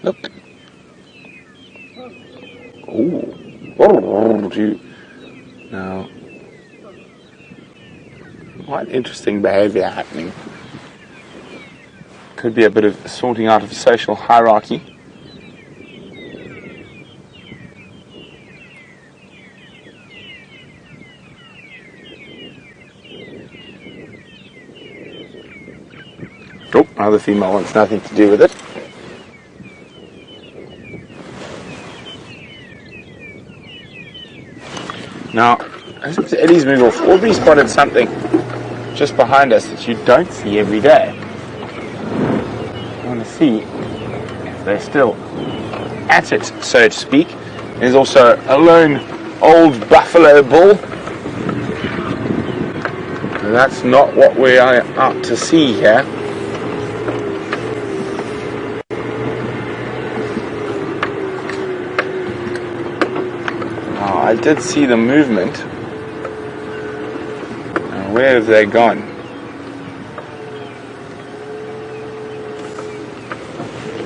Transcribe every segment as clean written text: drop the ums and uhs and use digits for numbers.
Look. Ooh. Now, quite interesting behaviour happening. Could be a bit of sorting out of social hierarchy. Oh, another female wants nothing to do with it. Now, as Eddie's moved off, Aubrey spotted something just behind us that you don't see every day. I want to see if they're still at it, so to speak. There's also a lone old buffalo bull. That's not what we are out to see here. I did see the movement. Now, where have they gone?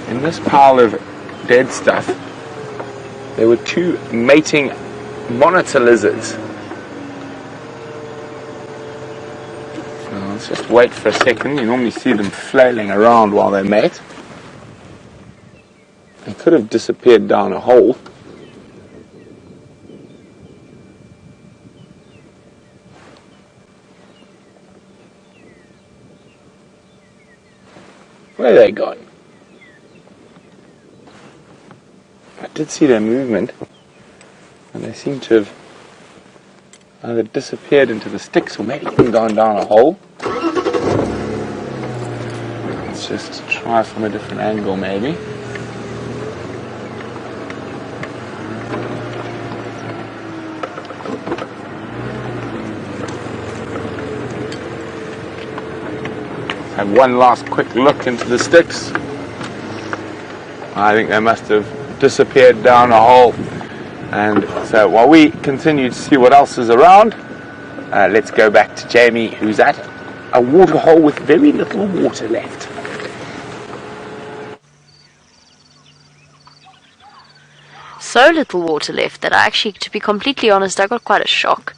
In this pile of dead stuff, there were two mating monitor lizards. Now, let's just wait for a second. You normally see them flailing around while they mate. They could have disappeared down a hole. Where are they gone? I did see their movement, and they seem to have either disappeared into the sticks or maybe even gone down a hole. Let's just try from a different angle maybe. Have one last quick look into the sticks. I think they must have disappeared down a hole. And so while we continue to see what else is around, let's go back to Jamie, who's at a water hole with very little water left. So little water left that I actually, to be completely honest, I got quite a shock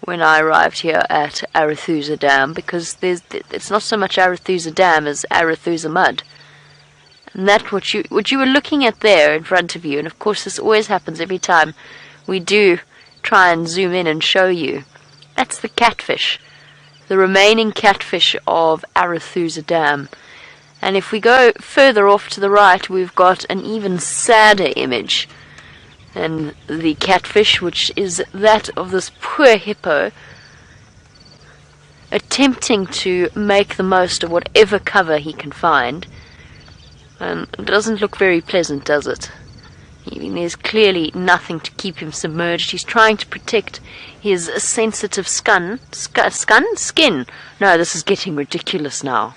when I arrived here at Arathusa Dam, because it's not so much Arathusa Dam as Arathusa mud. And that what you were looking at there in front of you, and of course this always happens every time we do try and zoom in and show you. That's the catfish, the remaining catfish of Arathusa Dam. And if we go further off to the right, we've got an even sadder image. And the catfish, which is that of this poor hippo, attempting to make the most of whatever cover he can find. And it doesn't look very pleasant, does it? There's clearly nothing to keep him submerged. He's trying to protect his sensitive skin. No, this is getting ridiculous now.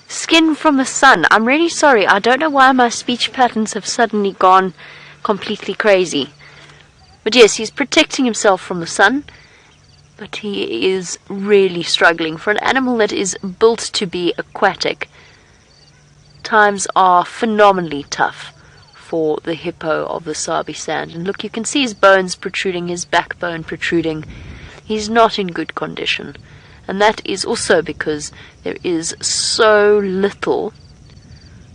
Skin from the sun. I'm really sorry. I don't know why my speech patterns have suddenly gone completely crazy. But yes, he's protecting himself from the sun, but he is really struggling. For an animal that is built to be aquatic, times are phenomenally tough for the hippo of the Sabi Sand. And look, you can see his bones protruding, his backbone protruding. He's not in good condition. And that is also because there is so little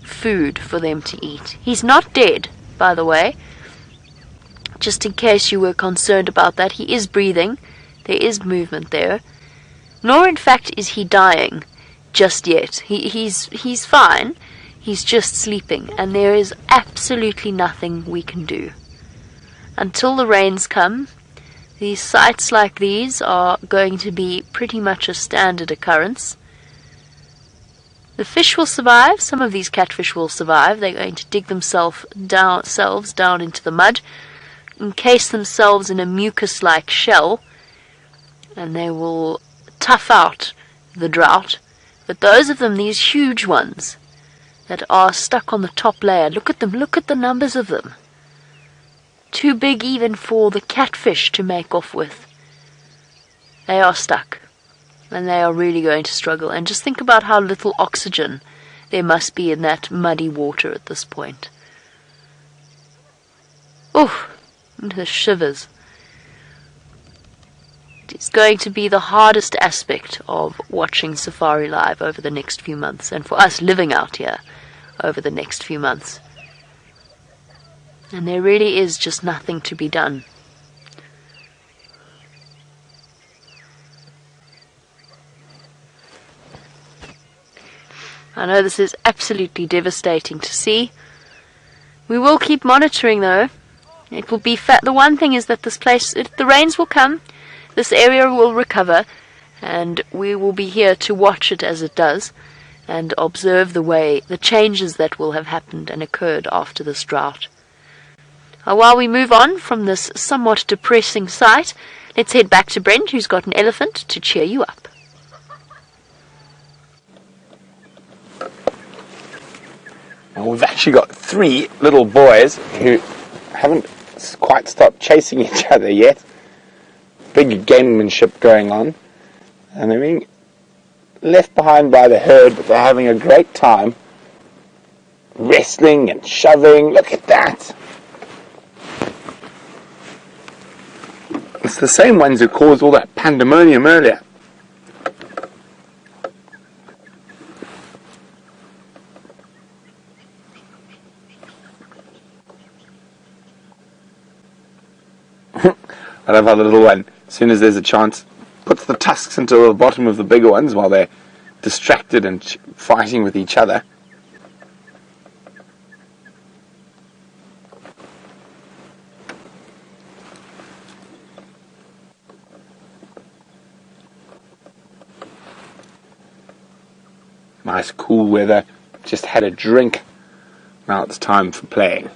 food for them to eat. He's not dead, by the way, just in case you were concerned about that. He is breathing, there is movement there, nor in fact is he dying just yet. He's fine, he's just sleeping, and there is absolutely nothing we can do. Until the rains come, these sites like these are going to be pretty much a standard occurrence. The fish will survive. Some of these catfish will survive. They're going to dig themselves down into the mud, encase themselves in a mucus-like shell, and they will tough out the drought. But those of them, these huge ones that are stuck on the top layer, look at them, look at the numbers of them. Too big even for the catfish to make off with. They are stuck. And they are really going to struggle. And just think about how little oxygen there must be in that muddy water at this point. Oof, the shivers. It's going to be the hardest aspect of watching safari live over the next few months, and for us living out here over the next few months. And there really is just nothing to be done. I know this is absolutely devastating to see. We will keep monitoring though. It will be the one thing is that this place, the rains will come, this area will recover, and we will be here to watch it as it does and observe the changes that will have happened and occurred after this drought. While we move on from this somewhat depressing sight, let's head back to Brent, who's got an elephant to cheer you up. And we've actually got 3 little boys who haven't quite stopped chasing each other yet. Big gamemanship going on, and they're being left behind by the herd, but they're having a great time wrestling and shoving. Look at that. It's the same ones who caused all that pandemonium earlier. I love how the little one, as soon as there's a chance, puts the tusks into the bottom of the bigger ones while they're distracted and fighting with each other. Nice cool weather, just had a drink, now it's time for playing.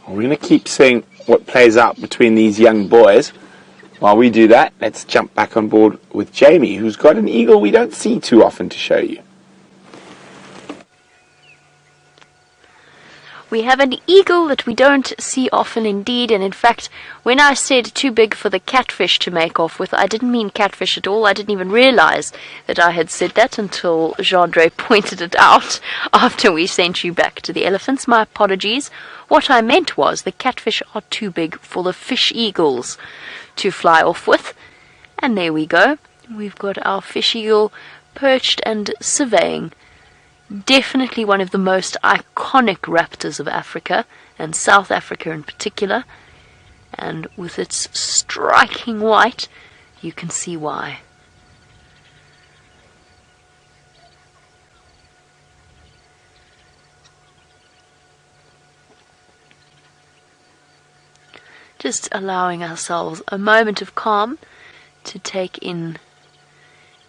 We're going to keep seeing what plays out between these young boys. While we do that, let's jump back on board with Jamie, who's got an eagle we don't see too often to show you. We have an eagle that we don't see often indeed, and in fact, when I said too big for the catfish to make off with, I didn't mean catfish at all. I didn't even realize that I had said that until Jean-Andre pointed it out after we sent you back to the elephants. My apologies. What I meant was the catfish are too big for the fish eagles to fly off with. And there we go. We've got our fish eagle perched and surveying. Definitely one of the most iconic raptors of Africa, and South Africa in particular. And with its striking white, you can see why. Just allowing ourselves a moment of calm to take in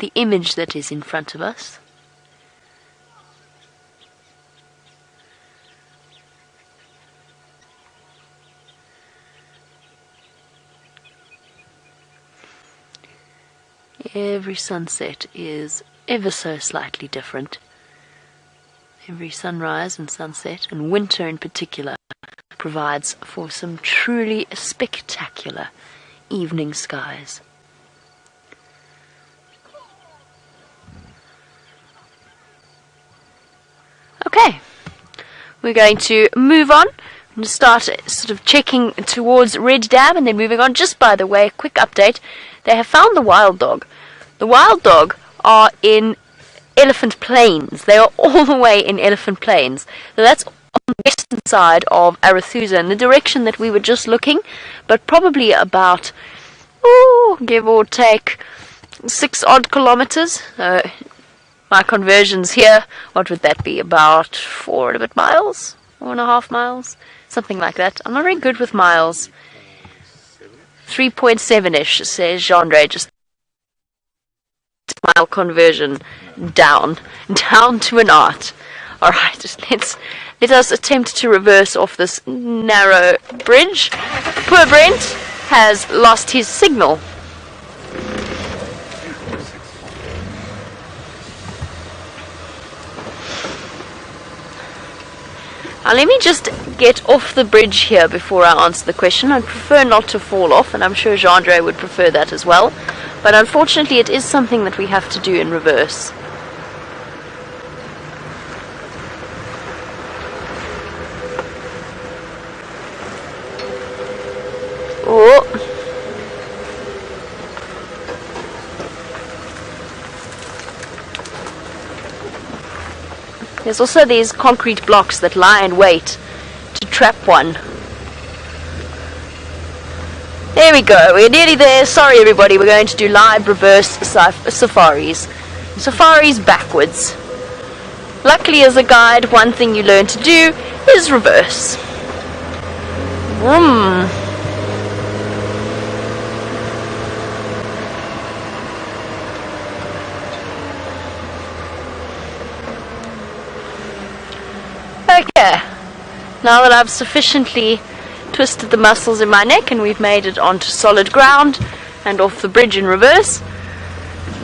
the image that is in front of us. Every sunset is ever so slightly different. Every sunrise and sunset, and winter in particular, provides for some truly spectacular evening skies. Okay, we're going to move on and start sort of checking towards Red Dam and then moving on. Just by the way, quick update, they have found the wild dog. The wild dog are in Elephant Plains. They are all the way in Elephant Plains. So that's on the western side of Arathusa, in the direction that we were just looking, but probably about, give or take, 6 odd kilometers. My conversions here, what would that be? About 4 and a bit miles? 4.5 miles? Something like that. I'm not very good with miles. 3.7-ish, says Jean-Andre, just mile conversion down to an art. Alright, let us attempt to reverse off this narrow bridge. Poor Brent has lost his signal. Now let me just get off the bridge here before I answer the question. I'd prefer not to fall off, and I'm sure Jean-Andre would prefer that as well. But unfortunately it is something that we have to do in reverse. Oh. There's also these concrete blocks that lie in wait to trap one. There we go, we're nearly there. Sorry everybody, we're going to do live reverse safaris. Safaris backwards. Luckily as a guide, one thing you learn to do is reverse. Okay, now that I've sufficiently twisted the muscles in my neck and we've made it onto solid ground and off the bridge in reverse.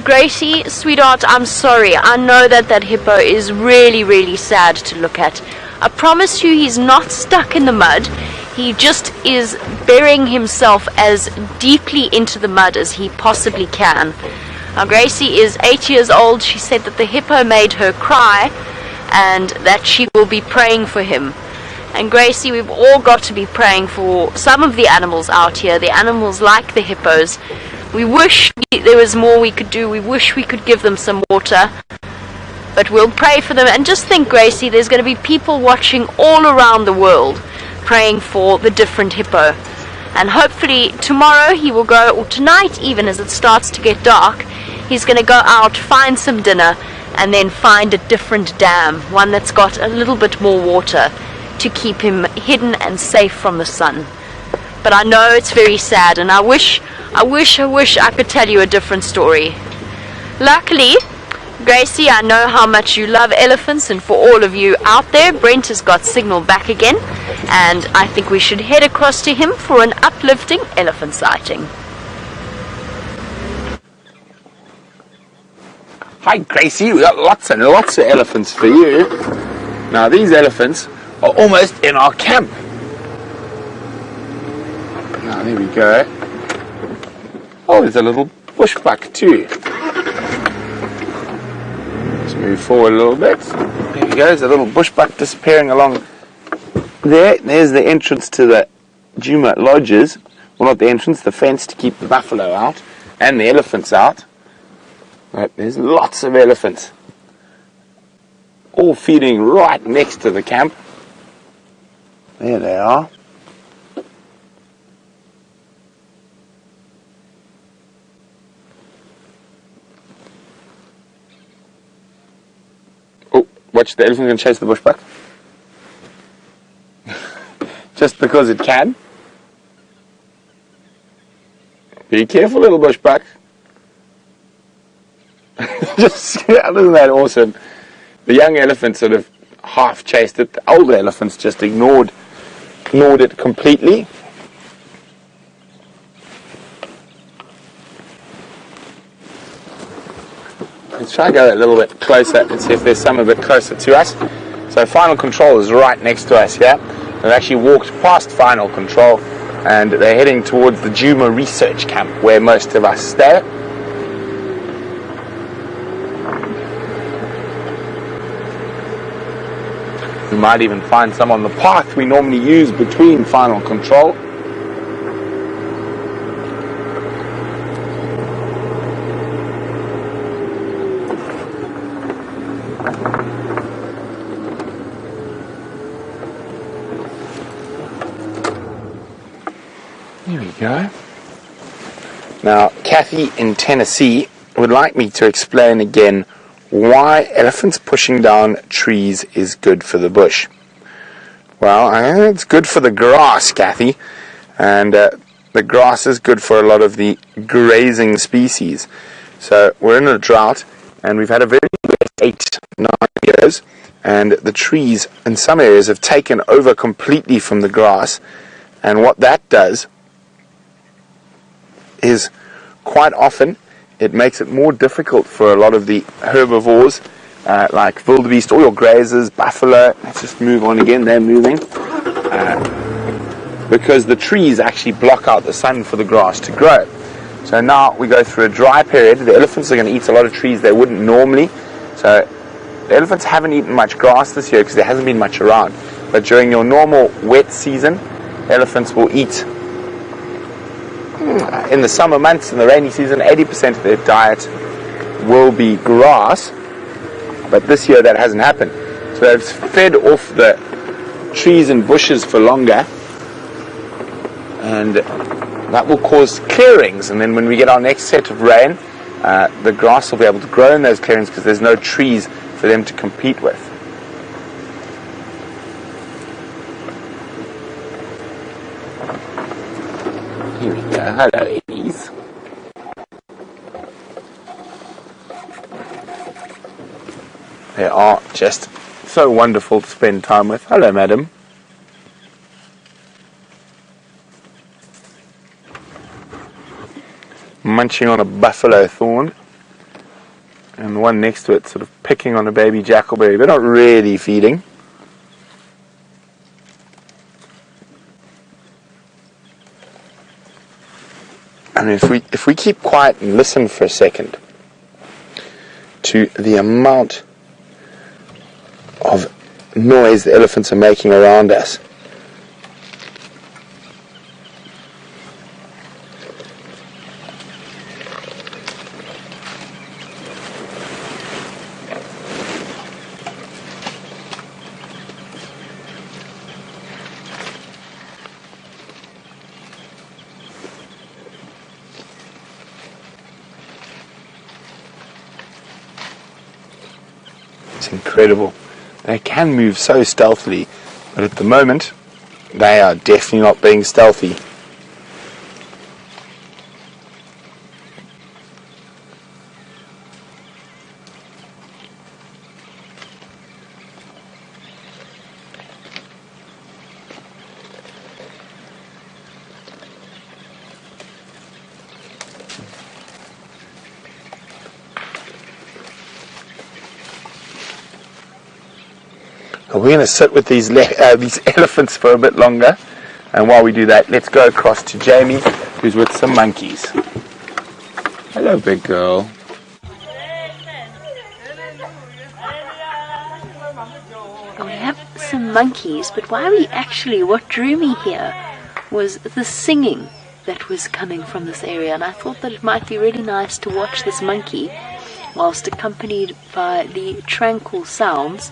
Gracie, sweetheart, I'm sorry. I know that hippo is really sad to look at. I promise you he's not stuck in the mud. He just is burying himself as deeply into the mud as he possibly can. Now Gracie is 8 years old. She said that the hippo made her cry and that she will be praying for him. And Gracie, we've all got to be praying for some of the animals out here, the animals like the hippos. We wish there was more we could do. We wish we could give them some water. But we'll pray for them. And just think, Gracie, there's going to be people watching all around the world praying for the different hippo. And hopefully tomorrow he will go, or tonight even as it starts to get dark, he's going to go out, find some dinner, and then find a different dam, one that's got a little bit more water to keep him hidden and safe from the sun. But I know it's very sad, and I wish I could tell you a different story. Luckily, Gracie, I know how much you love elephants, and for all of you out there, Brent has got signal back again, and I think we should head across to him for an uplifting elephant sighting. Hi Gracie, we got lots and lots of elephants for you. Now these elephants are almost in our camp. Now there we go. Oh, there's a little bushbuck too. Let's move forward a little bit. There we go, there's a little bushbuck disappearing along there. There's the entrance to the Djuma lodges. Well, not the entrance, the fence to keep the buffalo out and the elephants out. Right, there's lots of elephants, all feeding right next to the camp. There they are. Oh, watch, the elephant can chase the bushbuck. Just because it can. Be careful, little bushbuck. Just, isn't that awesome? The young elephant sort of half chased it. The older elephants just ignored it completely. Let's try and go a little bit closer and see if there's some a bit closer to us. So final control is right next to us here. They've actually walked past final control and they're heading towards the Djuma research camp where most of us stay. We might even find some on the path we normally use between final control. There we go. Now, Kathy in Tennessee would like me to explain again why elephants pushing down trees is good for the bush. Well, I think it's good for the grass, Kathy, and the grass is good for a lot of the grazing species. So we're in a drought, and we've had a very wet 8-9 years, and the trees in some areas have taken over completely from the grass, and what that does is quite often it makes it more difficult for a lot of the herbivores like wildebeest, all your grazers, buffalo. Let's just move on again. They're moving. Because the trees actually block out the sun for the grass to grow. So now we go through a dry period. The elephants are going to eat a lot of trees they wouldn't normally. So the elephants haven't eaten much grass this year because there hasn't been much around. But during your normal wet season, elephants will eat. In the summer months, in the rainy season, 80% of their diet will be grass. But this year that hasn't happened. So they've fed off the trees and bushes for longer. And that will cause clearings, and then when we get our next set of rain, the grass will be able to grow in those clearings because there's no trees for them to compete with. Here we go. Hello, Eddies. They are just so wonderful to spend time with. Hello, madam. Munching on a buffalo thorn, and the one next to it sort of picking on a baby jackalberry, but not really feeding. And if we keep quiet and listen for a second to the amount of noise the elephants are making around us, it's incredible. They can move so stealthily, but at the moment they are definitely not being stealthy. We're going to sit with these elephants for a bit longer, and while we do that, let's go across to Jamie, who's with some monkeys. Hello, big girl. We have some monkeys, but what drew me here was the singing that was coming from this area, and I thought that it might be really nice to watch this monkey whilst accompanied by the tranquil sounds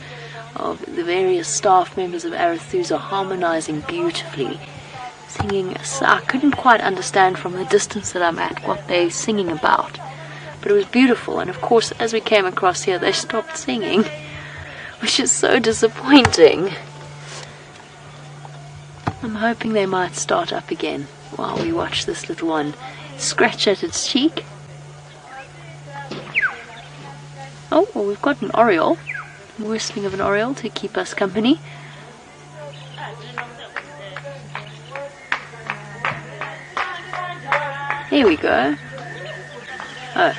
of the various staff members of Arathusa harmonizing beautifully, singing. So I couldn't quite understand from the distance that I'm at what they're singing about, but it was beautiful. And of course, as we came across here, they stopped singing, which is so disappointing. I'm hoping they might start up again while we watch this little one scratch at its cheek. Oh, well, we've got an oriole. Whistling of an oriole to keep us company. Here we go. Oh.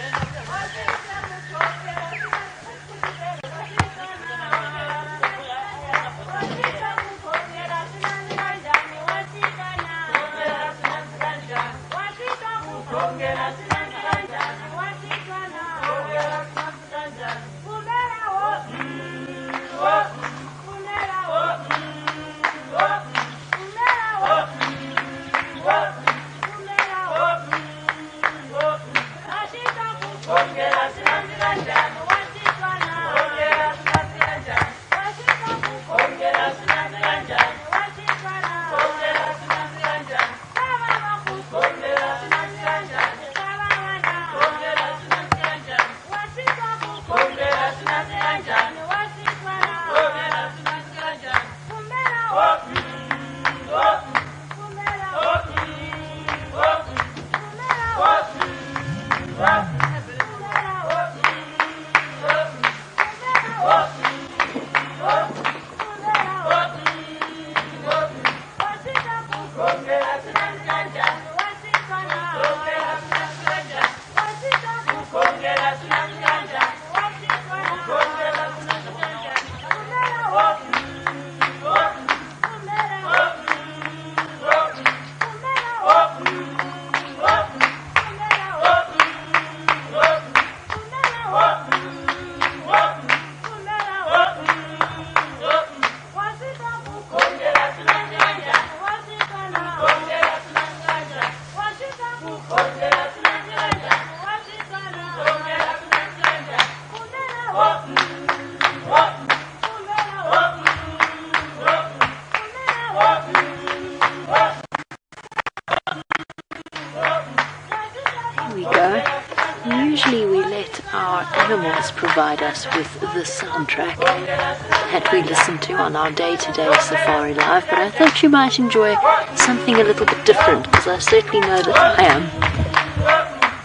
always provide us with the soundtrack that we listen to on our day-to-day Safari Live, but I thought you might enjoy something a little bit different, because I certainly know that I am.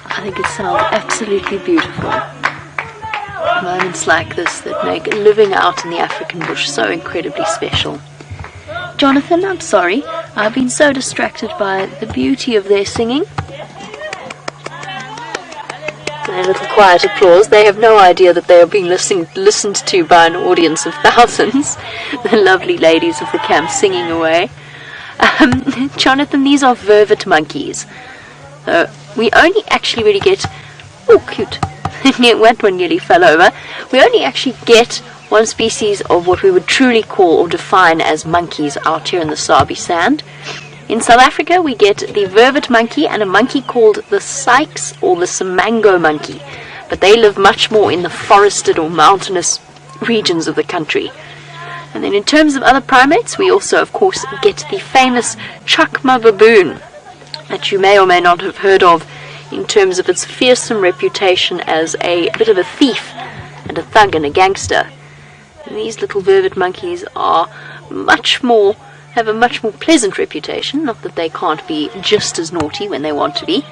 I think it sounds absolutely beautiful. Moments like this that make living out in the African bush so incredibly special. Jonathan, I'm sorry, I've been so distracted by the beauty of their singing. A little quiet applause. They have no idea that they are being listened to by an audience of thousands. The lovely ladies of the camp singing away. Jonathan, these are vervet monkeys. We only actually really get... Oh, cute. That one nearly fell over. We only actually get one species of what we would truly call or define as monkeys out here in the Sabi sand. In South Africa, we get the vervet monkey and a monkey called the Sykes or the Simango monkey, but they live much more in the forested or mountainous regions of the country. And then in terms of other primates, we also, of course, get the famous chakma baboon, that you may or may not have heard of in terms of its fearsome reputation as a bit of a thief and a thug and a gangster. And these little vervet monkeys are have a much more pleasant reputation, not that they can't be just as naughty when they want to be,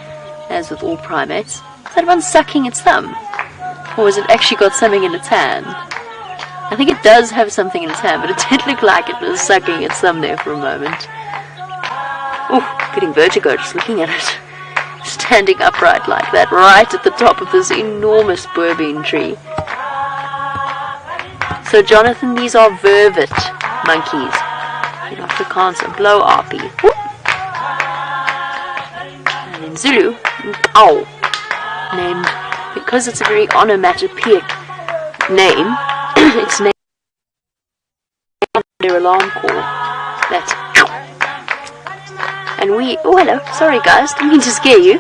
as with all primates. Is that one sucking its thumb? Or has it actually got something in its hand? I think it does have something in its hand, but it did look like it was sucking its thumb there for a moment. Oh, getting vertigo just looking at it. Standing upright like that, right at the top of this enormous bourbean tree. So Jonathan, these are vervet monkeys. In Afrikaans, a blow arpie. And in Zulu, owl. Named, because it's a very onomatopoeic name, it's named their alarm call. That's ow. And we, oh hello, sorry guys, didn't mean to scare you.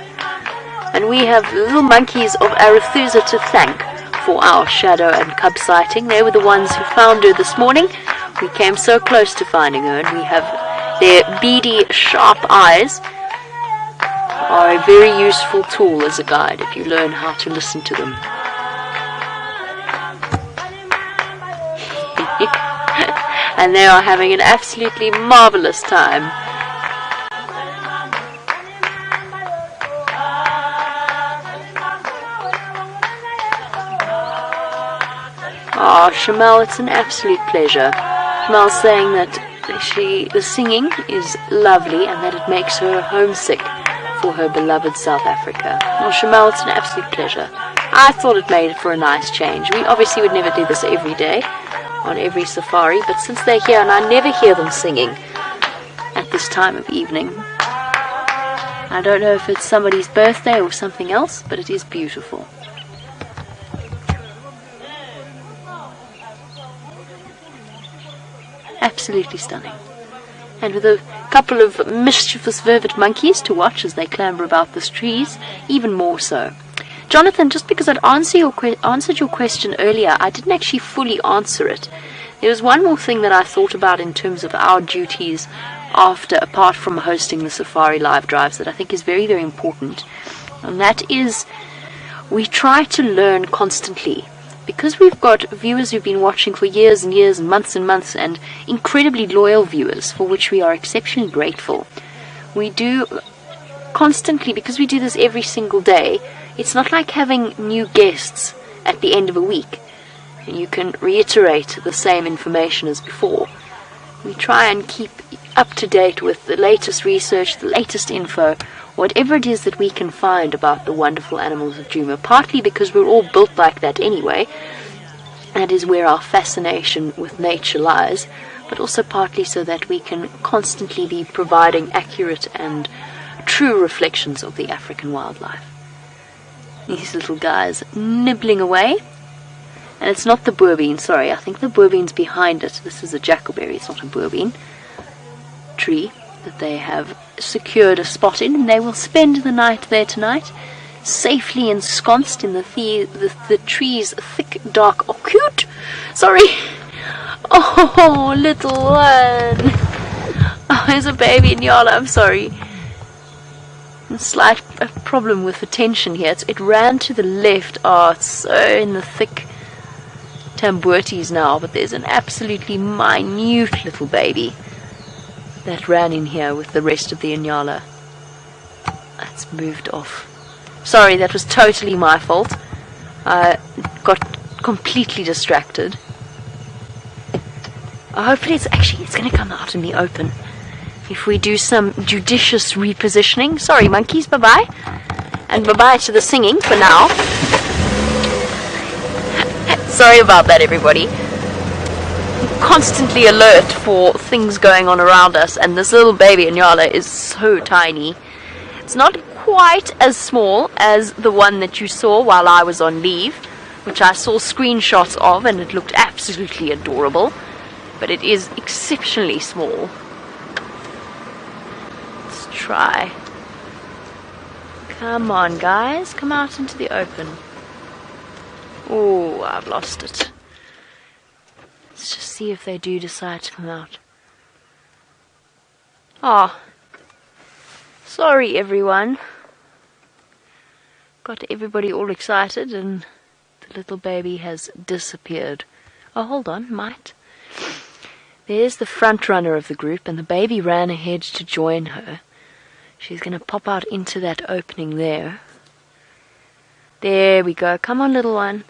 And we have little monkeys of Arathusa to thank for our shadow and cub sighting. They were the ones who found her this morning. We came so close to finding her, and we have their beady, sharp eyes are a very useful tool as a guide if you learn how to listen to them. And they are having an absolutely marvelous time. Ah, Shamal, it's an absolute pleasure. Shamal's saying that the singing is lovely and that it makes her homesick for her beloved South Africa. Well, Shamal, it's an absolute pleasure. I thought it made for a nice change. We obviously would never do this every day on every safari, but since they're here, and I never hear them singing at this time of evening. I don't know if it's somebody's birthday or something else, but it is beautiful. Absolutely stunning. And with a couple of mischievous vervet monkeys to watch as they clamber about the trees, even more so. Jonathan, just because I'd answered your question earlier, I didn't actually fully answer it. There was one more thing that I thought about in terms of our duties apart from hosting the Safari Live drives, that I think is very, very important. And that is, we try to learn constantly. Because we've got viewers who've been watching for years and years and months, and incredibly loyal viewers for which we are exceptionally grateful. We do constantly, because we do this every single day, it's not like having new guests at the end of a week and you can reiterate the same information as before. We try and keep up to date with the latest research, the latest info, whatever it is that we can find about the wonderful animals of Djuma, partly because we're all built like that anyway. That is where our fascination with nature lies, but also partly so that we can constantly be providing accurate and true reflections of the African wildlife. These little guys nibbling away. And it's not the bourbean, sorry, I think the bourbean's behind it. This is a jackleberry, it's not a bourbean tree that they have secured a spot in, and they will spend the night there tonight, safely ensconced in the tree's thick, dark... Oh, cute! Sorry! Oh, little one! Oh, there's a baby Nyala, I'm sorry. A slight problem with the tension here. It ran to the left. Oh, it's so in the thick tambuerties now, but there's an absolutely minute little baby that ran in here with the rest of the Inyala. That's moved off. Sorry, that was totally my fault. I got completely distracted. Hopefully it's going to come out in the open if we do some judicious repositioning. Sorry, monkeys, bye-bye. And bye-bye to the singing for now. Sorry about that, everybody. I'm constantly alert for things going on around us, and this little baby Inyala is so tiny. It's not quite as small as the one that you saw while I was on leave, which I saw screenshots of, and it looked absolutely adorable. But it is exceptionally small. Let's try. Come on, guys. Come out into the open. Oh, I've lost it. Let's just see if they do decide to come out. Ah. Sorry, everyone. Got everybody all excited, and the little baby has disappeared. Oh, hold on. Might. There's the front runner of the group, and the baby ran ahead to join her. She's going to pop out into that opening there. There we go. Come on, little one.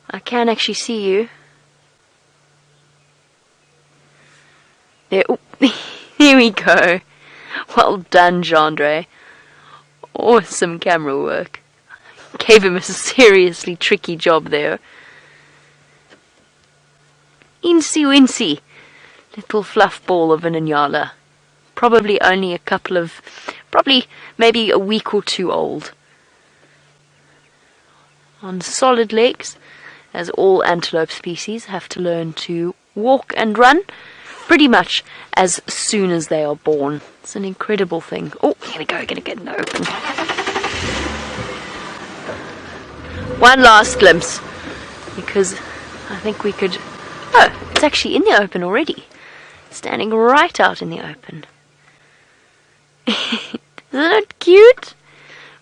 I can actually see you. There, oh, here we go. Well done, Jandre. Awesome camera work. Gave him a seriously tricky job there. Incy wincy, little fluff ball of an Inyala. Probably only a couple of, maybe a week or two old. On solid legs, as all antelope species have to learn to walk and run pretty much as soon as they are born. It's an incredible thing. Oh, here we go, gonna get in the open. One last glimpse, because I think we could... Oh, it's actually in the open already. Standing right out in the open. Isn't it cute?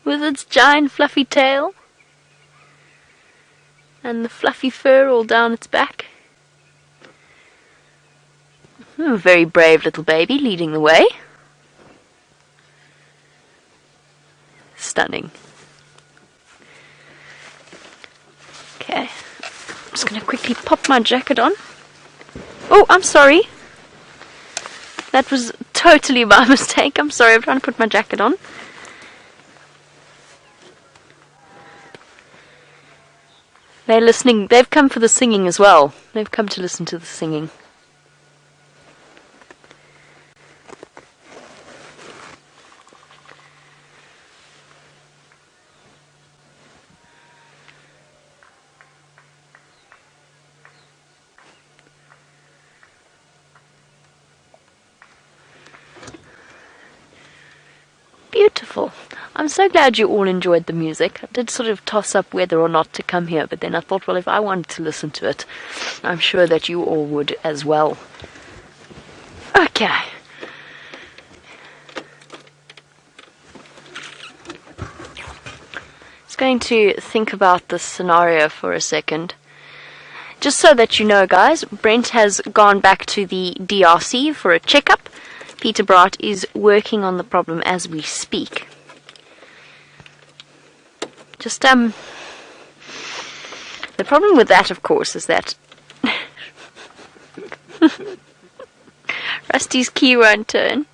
With its giant fluffy tail. And the fluffy fur all down its back. Very brave little baby leading the way. Stunning. Okay. I'm just going to quickly pop my jacket on. Oh, I'm sorry. That was totally my mistake. I'm sorry, I'm trying to put my jacket on. They're listening. They've come for the singing as well. They've come to listen to the singing. Beautiful. I'm so glad you all enjoyed the music. I did sort of toss up whether or not to come here, but then I thought, well, if I wanted to listen to it, I'm sure that you all would as well. Okay. Just going to think about this scenario for a second. Just so that you know, guys, Brent has gone back to the DRC for a checkup. Peter Braat is working on the problem as we speak. Just, the problem with that, of course, is that Rusty's key won't turn.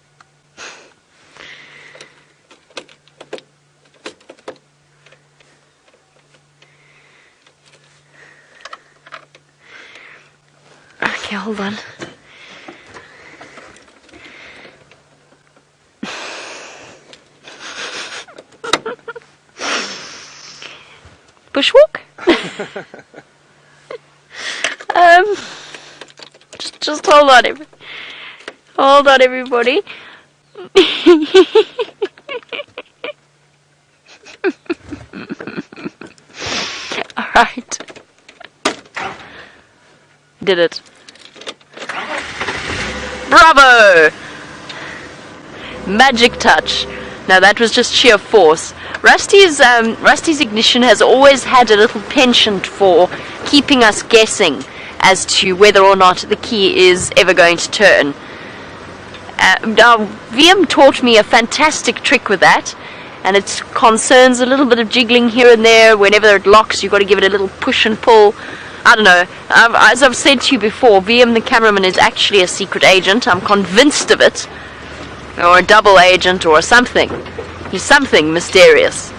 Okay, hold on. Bushwalk? just hold on, everybody. All right, did it. Bravo! Magic touch. No, that was just sheer force. Rusty's ignition has always had a little penchant for keeping us guessing as to whether or not the key is ever going to turn. Now, VM taught me a fantastic trick with that, and it concerns a little bit of jiggling here and there. Whenever it locks, you've got to give it a little push and pull. I don't know. As I've said to you before, VM the cameraman is actually a secret agent. I'm convinced of it. Or a double agent or something. He's something mysterious.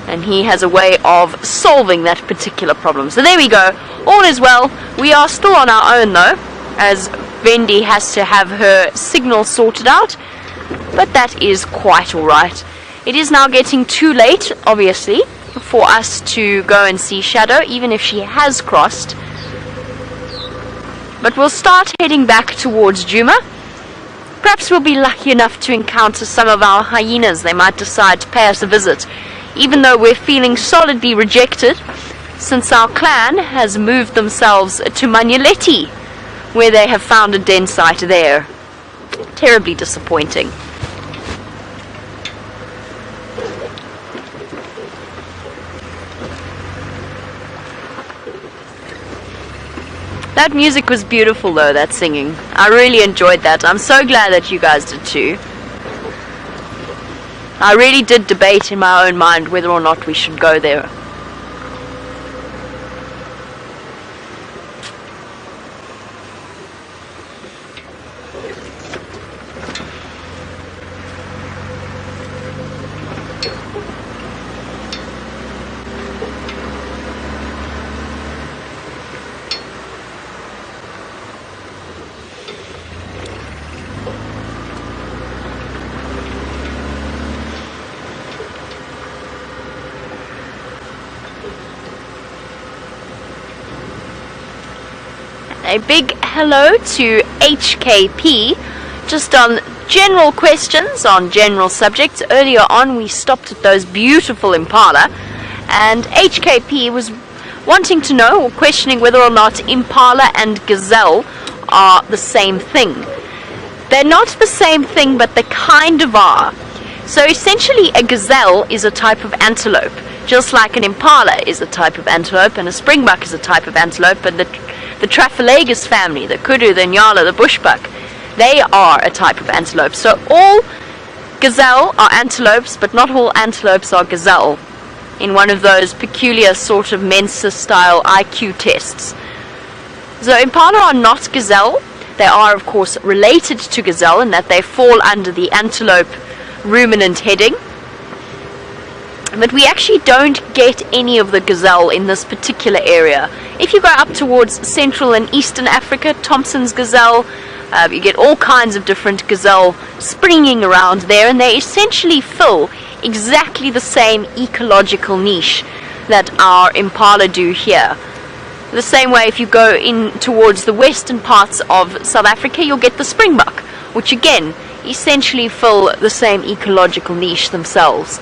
And he has a way of solving that particular problem. So there we go. All is well. We are still on our own though, as Vendi has to have her signal sorted out. But that is quite alright. It is now getting too late, obviously, for us to go and see Shadow, even if she has crossed. But we'll start heading back towards Djuma. Perhaps we'll be lucky enough to encounter some of our hyenas. They might decide to pay us a visit, even though we're feeling solidly rejected, since our clan has moved themselves to Manyeleti, where they have found a den site there. Terribly disappointing. That music was beautiful though, that singing. I really enjoyed that. I'm so glad that you guys did too. I really did debate in my own mind whether or not we should go there. A big hello to HKP, just on general questions on general subjects. Earlier on we stopped at those beautiful impala, and HKP was wanting to know or questioning whether or not impala and gazelle are the same thing. They're not the same thing, but they kind of are. So essentially a gazelle is a type of antelope, just like an impala is a type of antelope, and a springbuck is a type of antelope, and the Traphalagus family, the kudu, the nyala, the bushbuck, they are a type of antelope. So all gazelle are antelopes, but not all antelopes are gazelle, in one of those peculiar sort of Mensa-style IQ tests. So impala are not gazelle. They are, of course, related to gazelle in that they fall under the antelope ruminant heading. But we actually don't get any of the gazelle in this particular area. If you go up towards Central and Eastern Africa, Thompson's gazelle, you get all kinds of different gazelle springing around there, and they essentially fill exactly the same ecological niche that our impala do here. The same way if you go in towards the western parts of South Africa, you'll get the springbuck, which again essentially fill the same ecological niche themselves.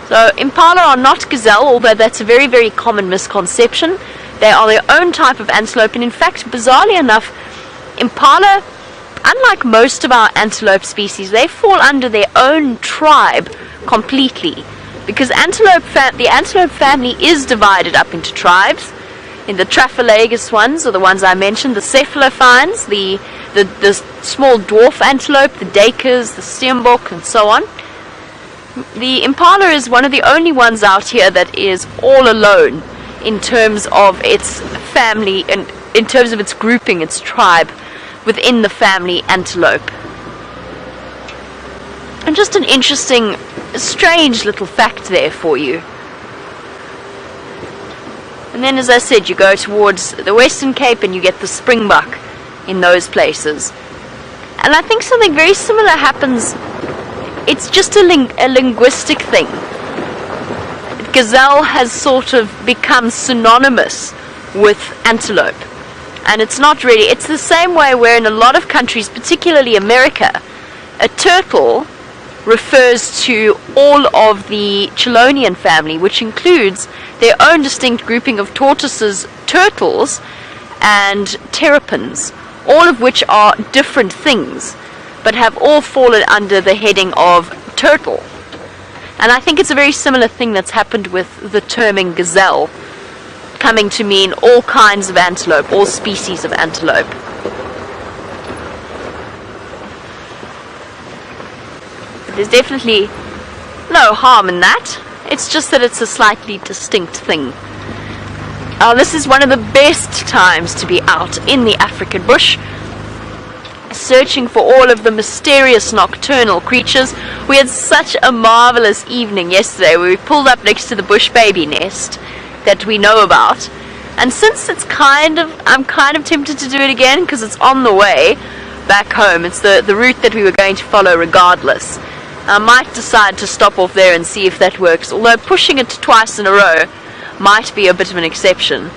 So impala are not gazelle, although that's a very, very common misconception. They are their own type of antelope, and in fact, bizarrely enough, impala, unlike most of our antelope species, they fall under their own tribe completely, because the antelope family is divided up into tribes. In the Traphalagus ones, or the ones I mentioned, the cephalophynes, the small dwarf antelope, the duikers, the steenbok, and so on. The impala is one of the only ones out here that is all alone in terms of its family and in terms of its grouping, its tribe within the family antelope. And just an interesting, strange little fact there for you. And then, as I said, you go towards the Western Cape and you get the springbuck in those places. And I think something very similar happens. It's just a linguistic thing. Gazelle has sort of become synonymous with antelope. And it's not really. It's the same way where in a lot of countries, particularly America, a turtle refers to all of the Chelonian family, which includes their own distinct grouping of tortoises, turtles, and terrapins, all of which are different things, but have all fallen under the heading of turtle. And I think it's a very similar thing that's happened with the terming gazelle, coming to mean all kinds of antelope, all species of antelope. There's definitely no harm in that. It's just that it's a slightly distinct thing. This is one of the best times to be out in the African bush, searching for all of the mysterious nocturnal creatures. We had such a marvelous evening yesterday where we pulled up next to the bush baby nest that we know about, and since I'm kind of tempted to do it again because it's on the way back home. It's the route that we were going to follow regardless. I might decide to stop off there and see if that works, although pushing it twice in a row might be a bit of an exception.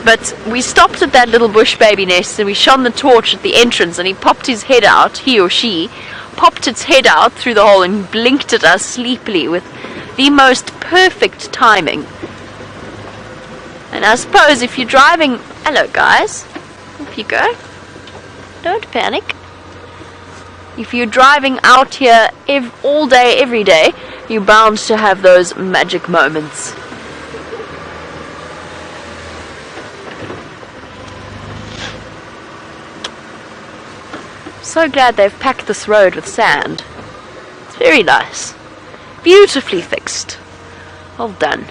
But we stopped at that little bush baby nest and we shone the torch at the entrance, and he popped his head out, he or she popped its head out through the hole and blinked at us sleepily with the most perfect timing. And I suppose if you're driving... Hello guys, up you go, don't panic. If you're driving out here all day, every day, you're bound to have those magic moments. So glad they've packed this road with sand. It's very nice. Beautifully fixed. Well done.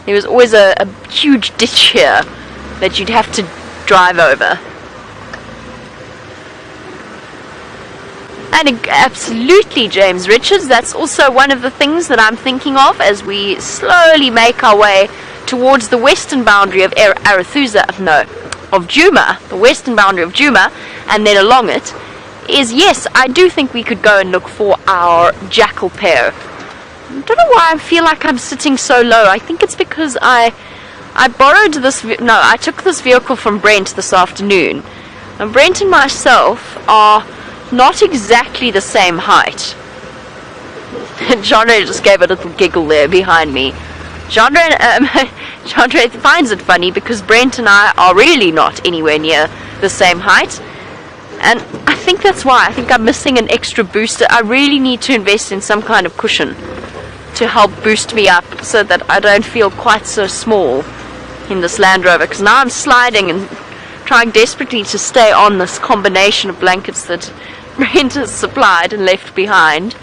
There was always a huge ditch here that you'd have to drive over. And absolutely, James Richards, that's also one of the things that I'm thinking of as we slowly make our way towards the western boundary of Arathusa, no, of Djuma, the western boundary of Djuma, and then along it, is yes, I do think we could go and look for our jackal pair. I don't know why I feel like I'm sitting so low. I think it's because I took this vehicle from Brent this afternoon, and Brent and myself are not exactly the same height. Chandra just gave a little giggle there behind me. Chandra finds it funny because Brent and I are really not anywhere near the same height, and I think that's why. I think I'm missing an extra booster. I really need to invest in some kind of cushion to help boost me up so that I don't feel quite so small in this Land Rover, because now I'm sliding and trying desperately to stay on this combination of blankets that Brent has supplied and left behind.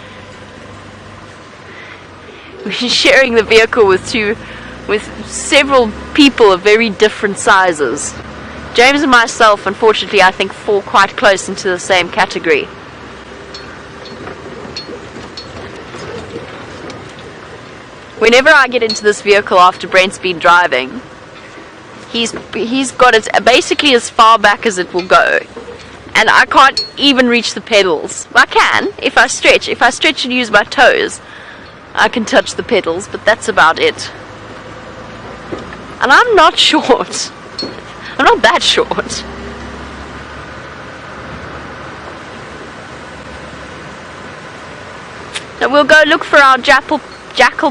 We're sharing the vehicle with several people of very different sizes. James and myself, unfortunately, I think fall quite close into the same category. Whenever I get into this vehicle after Brent's been driving, he's got it basically as far back as it will go. And I can't even reach the pedals. I can, if I stretch. If I stretch and use my toes, I can touch the pedals, but that's about it. And I'm not short. I'm not that short. Now we'll go look for our jackal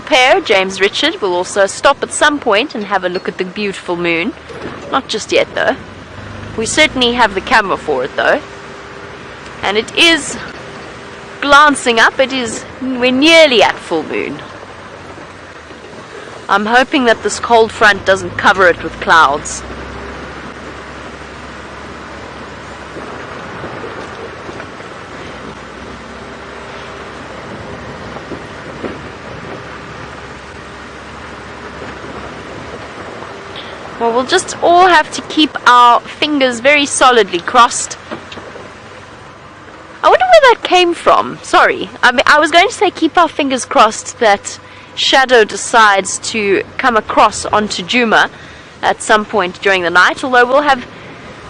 pair, James Richard. We'll also stop at some point and have a look at the beautiful moon. Not just yet, though. We certainly have the camera for it, though. And it is glancing up. We're nearly at full moon. I'm hoping that this cold front doesn't cover it with clouds. Well, we'll just all have to keep our fingers very solidly crossed. I wonder where that came from. Sorry. I was going to say keep our fingers crossed that Shadow decides to come across onto Djuma at some point during the night, although we'll have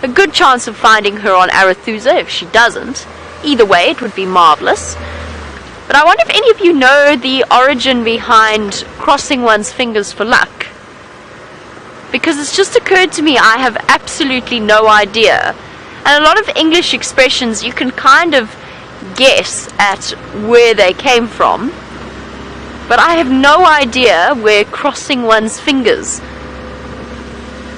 a good chance of finding her on Arathusa if she doesn't. Either way, it would be marvellous. But I wonder if any of you know the origin behind crossing one's fingers for luck. Because it's just occurred to me I have absolutely no idea. And a lot of English expressions you can kind of guess at where they came from. But I have no idea where crossing one's fingers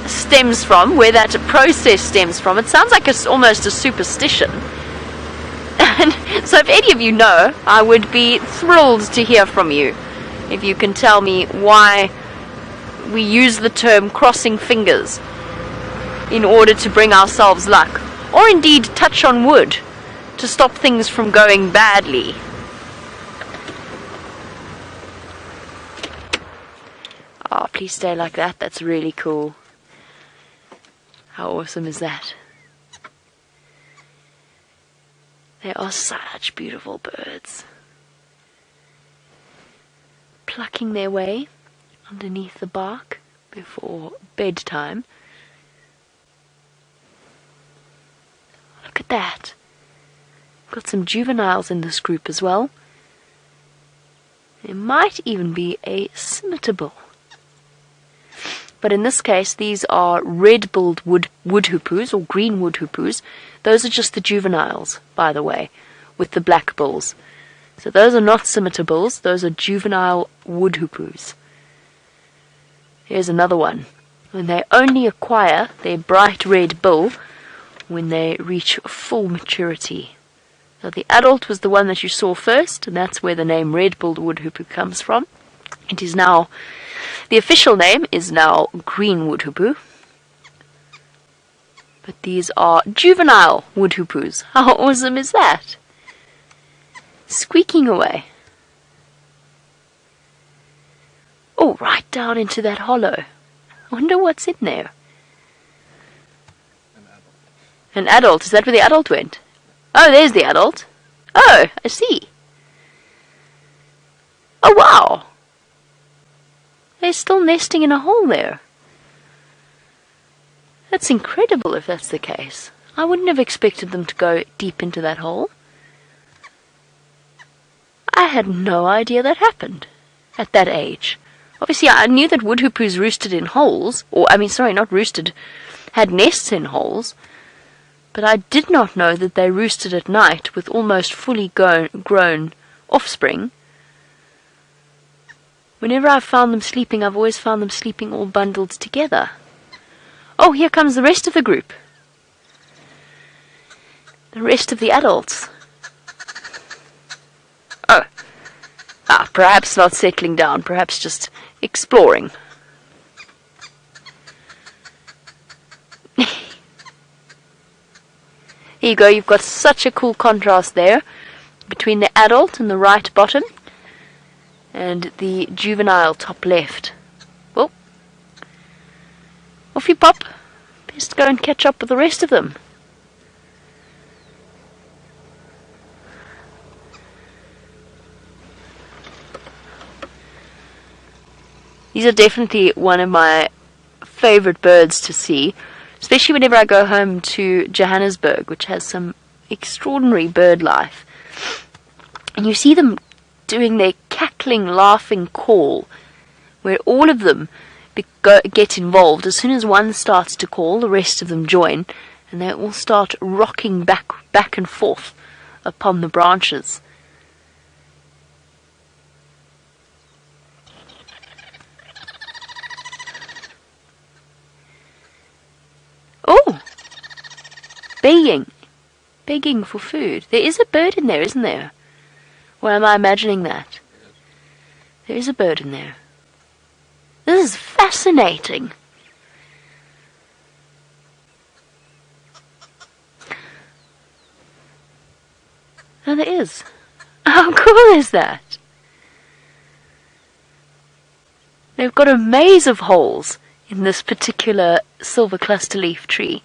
stems from, where that process stems from. It sounds like it's almost a superstition. And So if any of you know, I would be thrilled to hear from you. If you can tell me why we use the term crossing fingers in order to bring ourselves luck, or indeed touch on wood to stop things from going badly. Oh, please stay like that. That's really cool. How awesome is that? They are such beautiful birds. Plucking their way underneath the bark before bedtime. Look at that. Got some juveniles in this group as well. There might even be a scimitar. But in this case, these are red-billed woodhoopoes, or green woodhoopoes. Those are just the juveniles, by the way, with the black bills. So those are not scimitar bills, those are juvenile woodhoopoes. Here's another one. When they only acquire their bright red bill when they reach full maturity. So the adult was the one that you saw first, and that's where the name red-billed woodhoopoo comes from. It is now, the official name is now green woodhoopoo. But these are juvenile woodhoopoos. How awesome is that? Squeaking away. Oh, right down into that hollow. I wonder what's in there. An adult. Is that where the adult went? Oh, there's the adult. Oh, I see. Oh, wow. They're still nesting in a hole there. That's incredible if that's the case. I wouldn't have expected them to go deep into that hole. I had no idea that happened at that age. Obviously, I knew that woodhoopoos roosted in holes, or, not roosted, had nests in holes, but I did not know that they roosted at night with almost fully grown offspring. Whenever I've found them sleeping, I've always found them sleeping all bundled together. Oh, here comes the rest of the group. The rest of the adults. Oh. Perhaps not settling down, perhaps just exploring. Here you go, you've got such a cool contrast there between the adult in the right bottom and the juvenile top left. Well, off you pop. Best go and catch up with the rest of them. These are definitely one of my favorite birds to see, especially whenever I go home to Johannesburg, which has some extraordinary bird life. And you see them doing their cackling, laughing call, where all of them get involved. As soon as one starts to call, the rest of them join, and they all start rocking back and forth upon the branches. Oh! Begging for food. There is a bird in there, isn't there? Or am I imagining that? There is a bird in there. This is fascinating. Oh, there is. How cool is that? They've got a maze of holes in this particular silver cluster leaf tree.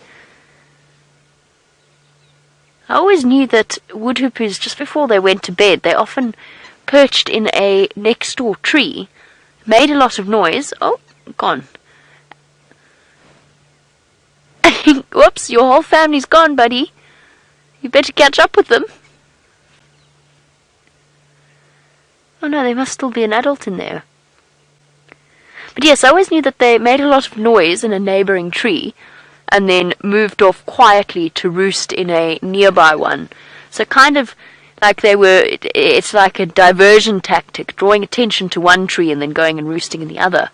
I always knew that woodhoopoos, just before they went to bed, they often perched in a next door tree, made a lot of noise. Oh, gone. Whoops, your whole family's gone, buddy. You better catch up with them. Oh no, there must still be an adult in there. But yes, I always knew that they made a lot of noise in a neighbouring tree and then moved off quietly to roost in a nearby one. So kind of like it's like a diversion tactic, drawing attention to one tree and then going and roosting in the other.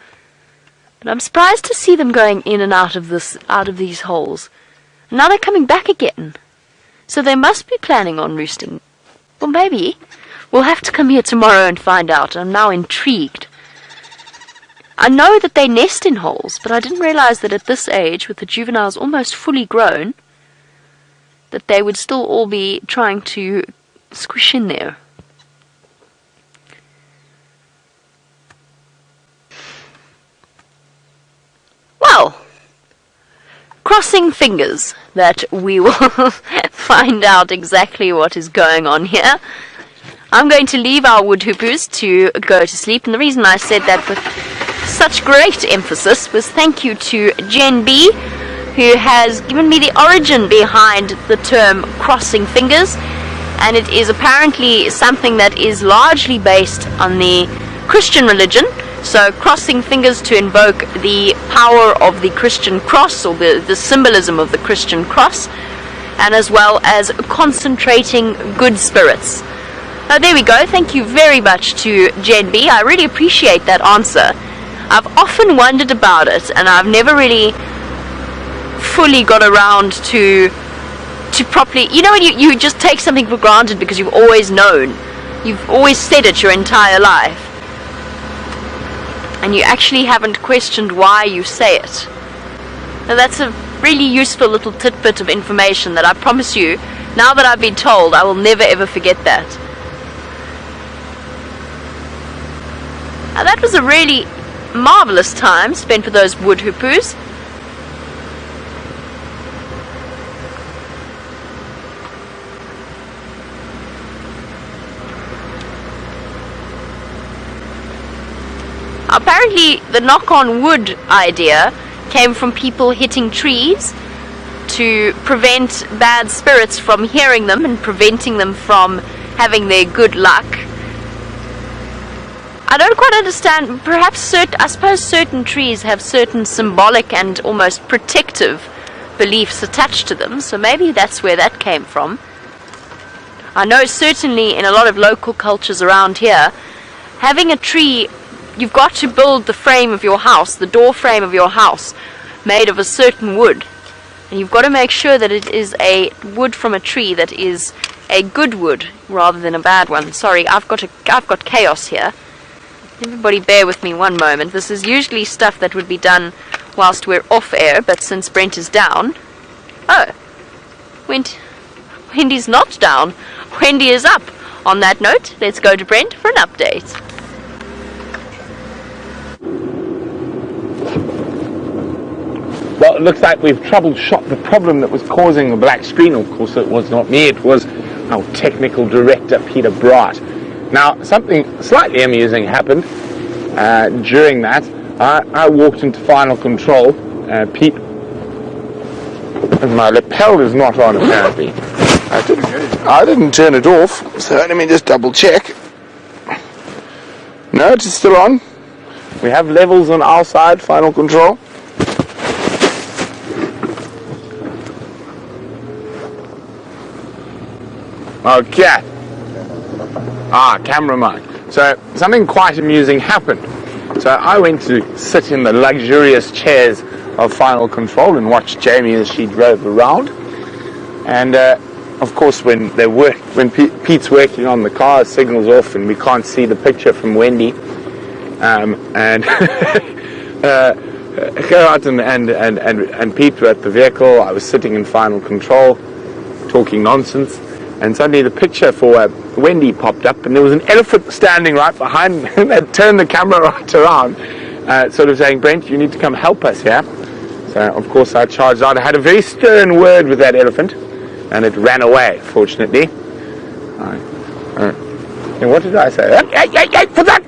But I'm surprised to see them going in and out of these holes. And now they're coming back again. So they must be planning on roosting Well, maybe. We'll have to come here tomorrow and find out. I'm now intrigued. I know that they nest in holes, but I didn't realize that at this age, with the juveniles almost fully grown, that they would still all be trying to squish in there. Well, crossing fingers that we will find out exactly what is going on here. I'm going to leave our wood hoopers to go to sleep, and the reason I said that with such great emphasis was thank you to Jen B, who has given me the origin behind the term crossing fingers, and it is apparently something that is largely based on the Christian religion. So crossing fingers to invoke the power of the Christian cross, or the symbolism of the Christian cross, and as well as concentrating good spirits. There we go. Thank you very much to Jen B. I really appreciate that answer. I've often wondered about it, and I've never really fully got around to properly, you know, when you just take something for granted because you've always known, you've always said it your entire life, and you actually haven't questioned why you say it. Now that's a really useful little tidbit of information that I promise you, now that I've been told, I will never ever forget that. Now that was a really marvelous time spent with those wood hoopers. Apparently the knock on wood idea came from people hitting trees to prevent bad spirits from hearing them and preventing them from having their good luck. I don't quite understand. Perhaps I suppose certain trees have certain symbolic and almost protective beliefs attached to them, so maybe that's where that came from. I know certainly in a lot of local cultures around here, having a tree, you've got to build the frame of your house, the door frame of your house, made of a certain wood. And you've got to make sure that it is a wood from a tree that is a good wood rather than a bad one. Sorry, I've got chaos here. Everybody bear with me one moment. This is usually stuff that would be done whilst we're off air, but since Brent is down... Oh, Wendy's not down. Wendy is up. On that note, let's go to Brent for an update. Well, it looks like we've troubleshot the problem that was causing the black screen. Of course, it was not me. It was our technical director, Peter Bright. Now, something slightly amusing happened during that. I walked into final control. Pete, and my lapel is not on apparently. I didn't turn it off, so let me just double check. No, it's still on. We have levels on our side, final control. Okay. Camera mic. So something quite amusing happened. So I went to sit in the luxurious chairs of final control and watch Jamie as she drove around. And of course, when Pete's working on the car, signals off, and we can't see the picture from Wendy. And Gerard and Pete were at the vehicle. I was sitting in final control, talking nonsense. And suddenly the picture for Wendy popped up, and there was an elephant standing right behind me, and they'd turned the camera right around, sort of saying, Brent, you need to come help us here. So, of course, I charged out. I had a very stern word with that elephant, and it ran away, fortunately. And what did I say? Hey, for that!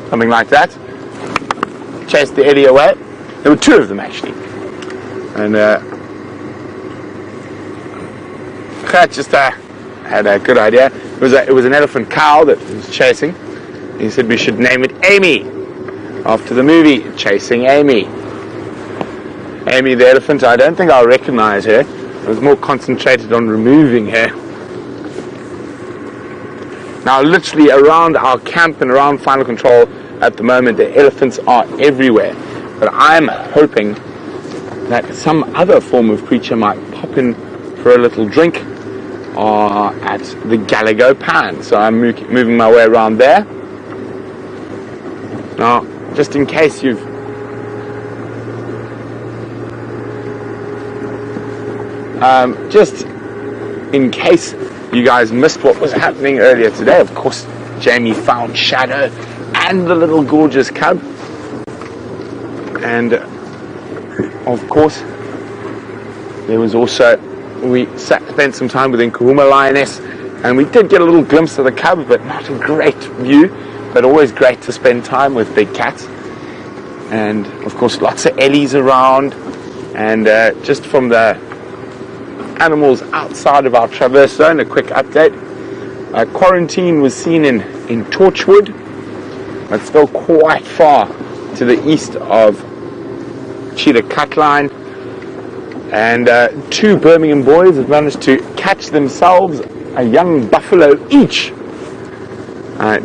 Something like that. Chased the Eddie away. There were two of them, actually. And just had a good idea. It was an elephant cow that was chasing. He said we should name it Amy, after the movie Chasing Amy. Amy the elephant, I don't think I'll recognize her. I was more concentrated on removing her. Now literally around our camp and around final control at the moment, the elephants are everywhere. But I'm hoping that some other form of creature might pop in for a little drink are at the Gallego Pan. So I'm moving my way around there. Now, just in case you've you guys missed what was happening earlier today, of course, Jamie found Shadow and the little gorgeous cub. And of course, there was also, we spent some time with Nkuhuma Lioness, and we did get a little glimpse of the cub, but not a great view, but always great to spend time with big cats. And of course, lots of Ellies around, and just from the animals outside of our traverse zone, a quick update. Quarantine was seen in Torchwood, but still quite far to the east of Cheetah Cutline. And 2 Birmingham boys have managed to catch themselves a young buffalo each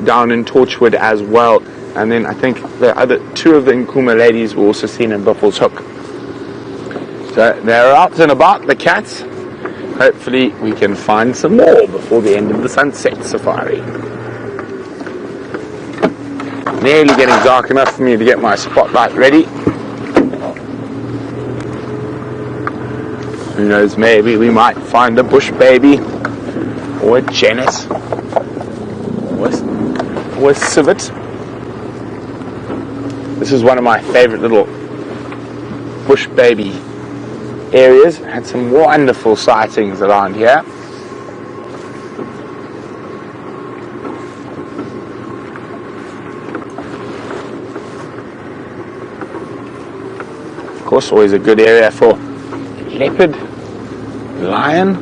down in Torchwood as well. And then I think the other 2 of the Nkuhuma ladies were also seen in Buffalo's Hook. So they're out and about, the cats. Hopefully we can find some more before the end of the sunset safari. Nearly getting dark enough for me to get my spotlight ready. Who knows, maybe we might find a bush baby, or a genet, or a civet. This is one of my favorite little bush baby areas. Had some wonderful sightings around here. Of course, always a good area for leopard, lion,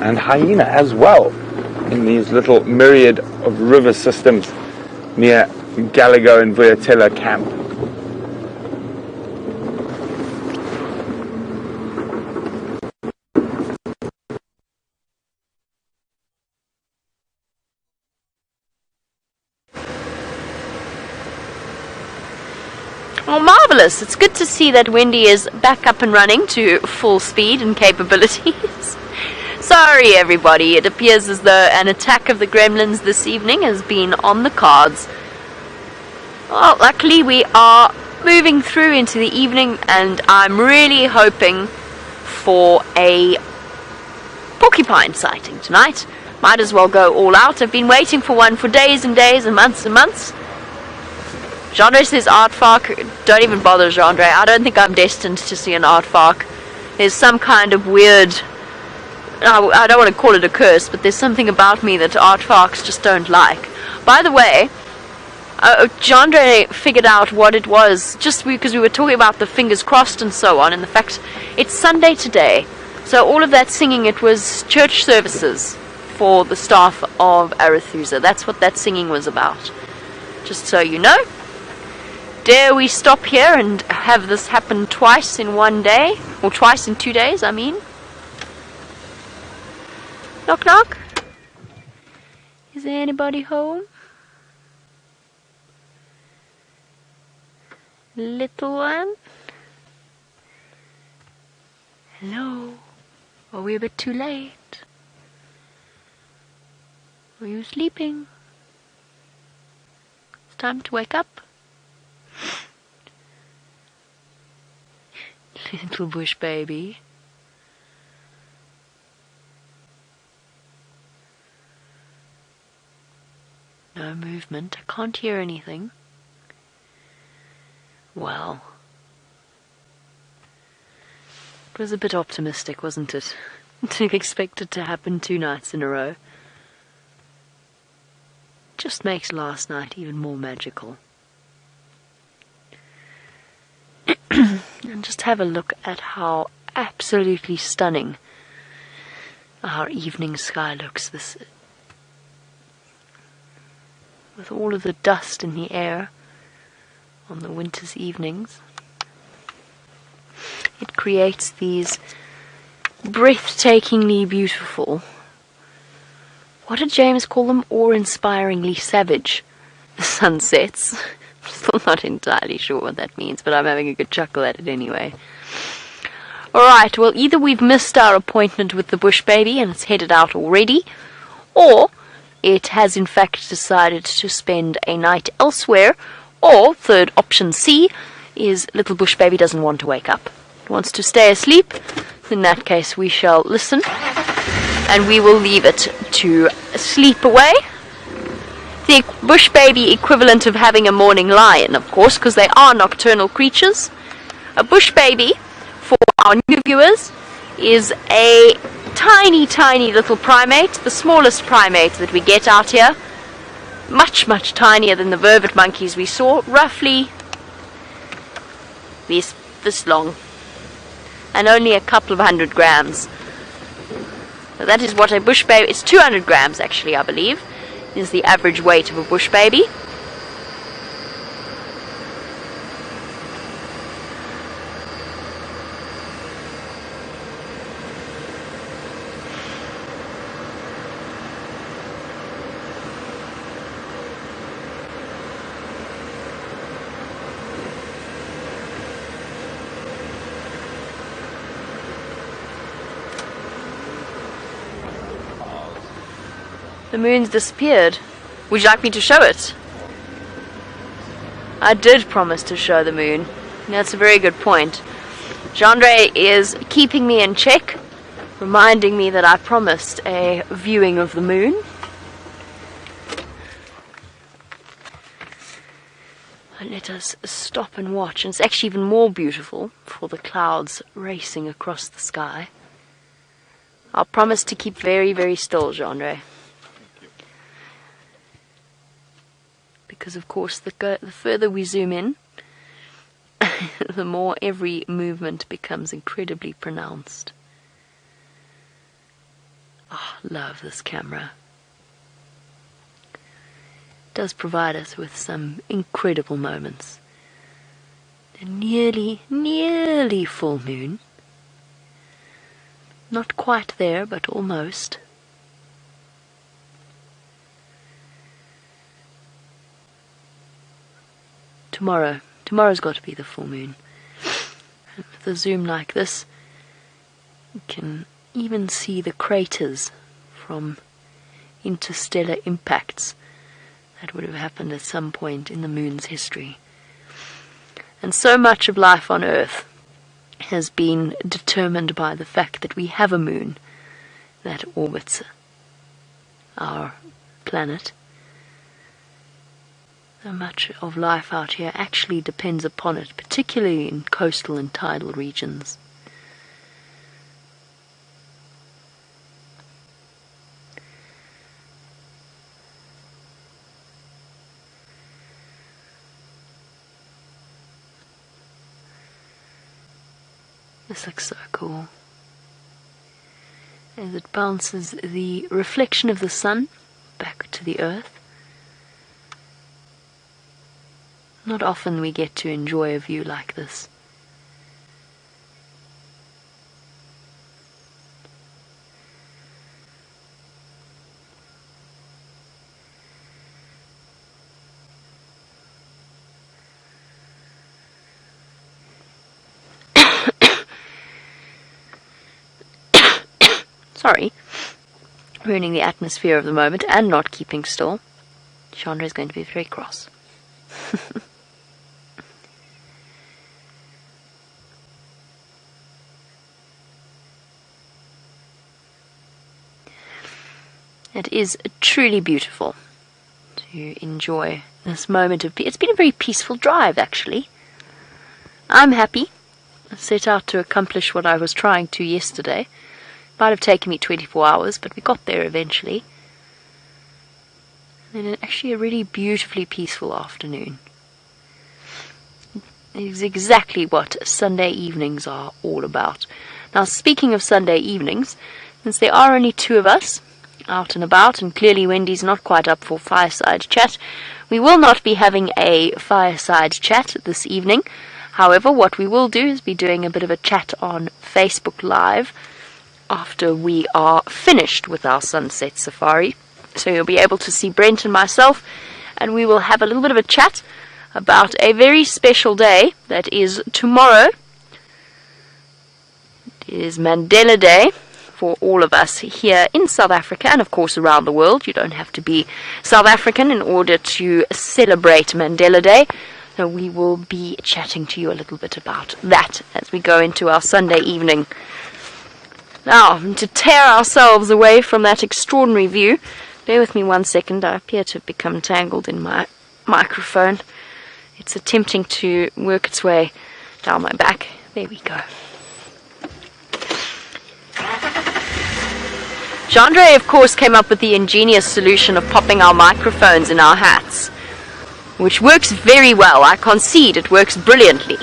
and hyena as well, in these little myriad of river systems near Gallego and Vuyatela camp. Oh, marvellous. It's good to see that Wendy is back up and running to full speed and capabilities. Sorry, everybody. It appears as though an attack of the gremlins this evening has been on the cards. Well, luckily we are moving through into the evening, and I'm really hoping for a porcupine sighting tonight. Might as well go all out. I've been waiting for one for days and days and months and months. Jeandre says aardvark. Don't even bother, Jeandre. I don't think I'm destined to see an aardvark. There's some kind of weird, I don't want to call it a curse, but there's something about me that aardvarks just don't like. By the way, Jeandre figured out what it was just because we were talking about the fingers crossed and so on, and the fact it's Sunday today. So all of that singing, it was church services for the staff of Arathusa. That's what that singing was about. Just so you know. Dare we stop here and have this happen twice in one day? Or twice in 2 days, I mean. Knock knock. Is there anybody home? Little one? Hello? Are we a bit too late? Are you sleeping? It's time to wake up. Little bush baby. No movement. I can't hear anything. Well, it was a bit optimistic, wasn't it? To expect it to happen 2 nights in a row. Just makes last night even more magical. And just have a look at how absolutely stunning our evening sky looks. This, with all of the dust in the air on the winter's evenings, it creates these breathtakingly beautiful, what did James call them? Awe-inspiringly savage sunsets. Still not entirely sure what that means, but I'm having a good chuckle at it anyway. Alright, well, either we've missed our appointment with the bush baby and it's headed out already, or it has in fact decided to spend a night elsewhere, or, third option C, is little bush baby doesn't want to wake up. It wants to stay asleep. In that case, we shall listen, and we will leave it to sleep away. The bush baby equivalent of having a morning lion, of course, because they are nocturnal creatures. A bush baby, for our new viewers, is a tiny, tiny little primate, the smallest primate that we get out here. Much, much tinier than the vervet monkeys we saw, roughly this long, and only a couple of 100 grams. So that is what a bush baby, it's 200 grams actually, I believe, is the average weight of a bush baby. The moon's disappeared. Would you like me to show it? I did promise to show the moon. That's a very good point. Jandre is keeping me in check, reminding me that I promised a viewing of the moon. And let us stop and watch. And it's actually even more beautiful for the clouds racing across the sky. I'll promise to keep very, very still, Jandre. Because of course the further we zoom in, the more every movement becomes incredibly pronounced. Oh, love this camera. It does provide us with some incredible moments. A nearly full moon. Not quite there, but almost. Tomorrow's got to be the full moon. And with a zoom like this, you can even see the craters from interstellar impacts that would have happened at some point in the moon's history. And so much of life on Earth has been determined by the fact that we have a moon that orbits our planet. So much of life out here actually depends upon it, particularly in coastal and tidal regions. This looks so cool. As it bounces the reflection of the sun back to the earth. Not often we get to enjoy a view like this. Sorry, ruining the atmosphere of the moment and not keeping still. Chandra is going to be very cross. It is truly beautiful to enjoy this moment of peace. It's been a very peaceful drive, actually. I'm happy. I set out to accomplish what I was trying to yesterday. Might have taken me 24 hours, but we got there eventually. And actually a really beautifully peaceful afternoon. It is exactly what Sunday evenings are all about. Now, speaking of Sunday evenings, since there are only two of us out and about, and clearly Wendy's not quite up for fireside chat, we will not be having a fireside chat this evening. However, what we will do is be doing a bit of a chat on Facebook Live after we are finished with our sunset safari. So you'll be able to see Brent and myself, and we will have a little bit of a chat about a very special day that is tomorrow, is Mandela Day for all of us here in South Africa and of course around the world. You don't have to be South African in order to celebrate Mandela Day. So we will be chatting to you a little bit about that as we go into our Sunday evening. Now, to tear ourselves away from that extraordinary view, bear with me 1 second. I appear to have become tangled in my microphone. It's attempting to work its way down my back. There we go. Jean-Dre, of course, came up with the ingenious solution of popping our microphones in our hats, which works very well. I concede it works brilliantly.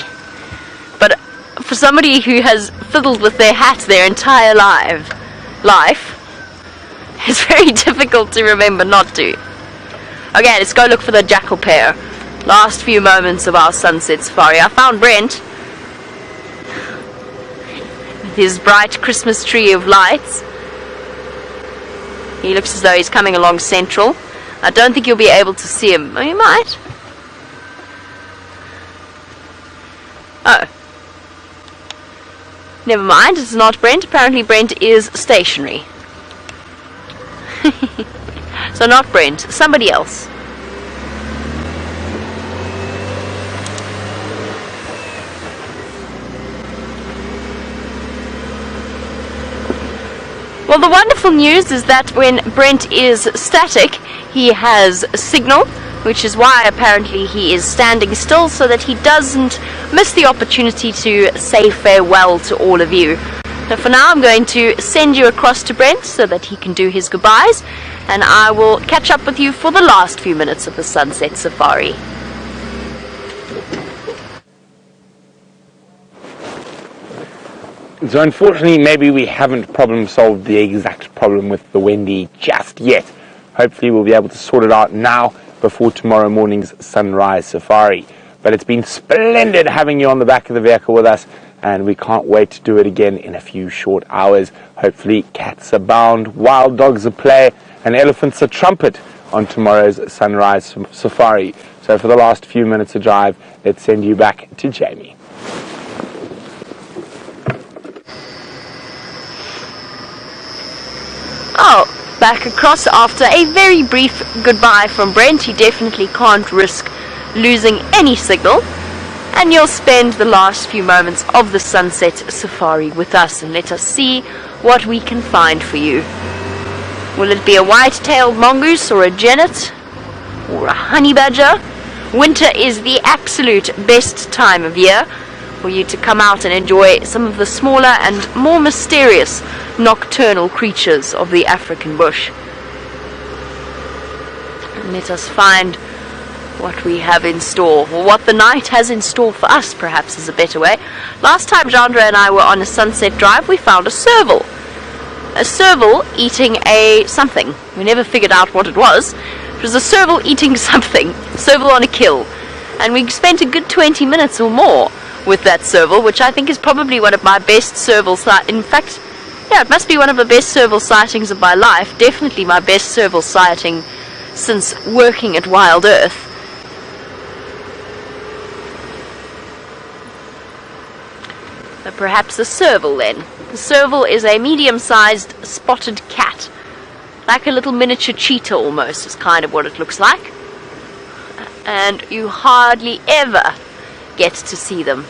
But for somebody who has fiddled with their hat their entire life, it's very difficult to remember not to. Okay, let's go look for the jackal pair. Last few moments of our sunset safari. I found Brent with his bright Christmas tree of lights. He looks as though he's coming along central. I don't think you'll be able to see him. Oh, you might. Oh. Never mind, it's not Brent. Apparently Brent is stationary. So not Brent, somebody else. Well, the wonderful news is that when Brent is static, he has signal, which is why apparently he is standing still, so that he doesn't miss the opportunity to say farewell to all of you. So for now I'm going to send you across to Brent so that he can do his goodbyes, and I will catch up with you for the last few minutes of the sunset safari. So unfortunately, maybe we haven't problem solved the exact problem with the Wendy just yet. Hopefully we'll be able to sort it out now before tomorrow morning's sunrise safari. But it's been splendid having you on the back of the vehicle with us, and we can't wait to do it again in a few short hours. Hopefully cats abound, wild dogs aplay, and elephants a trumpet on tomorrow's sunrise safari. So for the last few minutes of drive, let's send you back to Jamie. Oh, back across after a very brief goodbye from Brent. He definitely can't risk losing any signal. And you'll spend the last few moments of the sunset safari with us, and let us see what we can find for you. Will it be a white-tailed mongoose or a genet or a honey badger? Winter is the absolute best time of year for you to come out and enjoy some of the smaller and more mysterious nocturnal creatures of the African bush. And let us find what we have in store, or what the night has in store for us, perhaps is a better way. Last time Jean-Dre and I were on a sunset drive, we found a serval. A serval eating something. We never figured out what it was. It was a serval eating something. Serval on a kill. And we spent a good 20 minutes or more with that serval, which I think is probably one of my best serval sightings. In fact, yeah, it must be one of the best serval sightings of my life. Definitely my best serval sighting since working at Wild Earth. But perhaps a serval then. The serval is a medium-sized spotted cat. Like a little miniature cheetah almost is kind of what it looks like. And you hardly ever get to see them.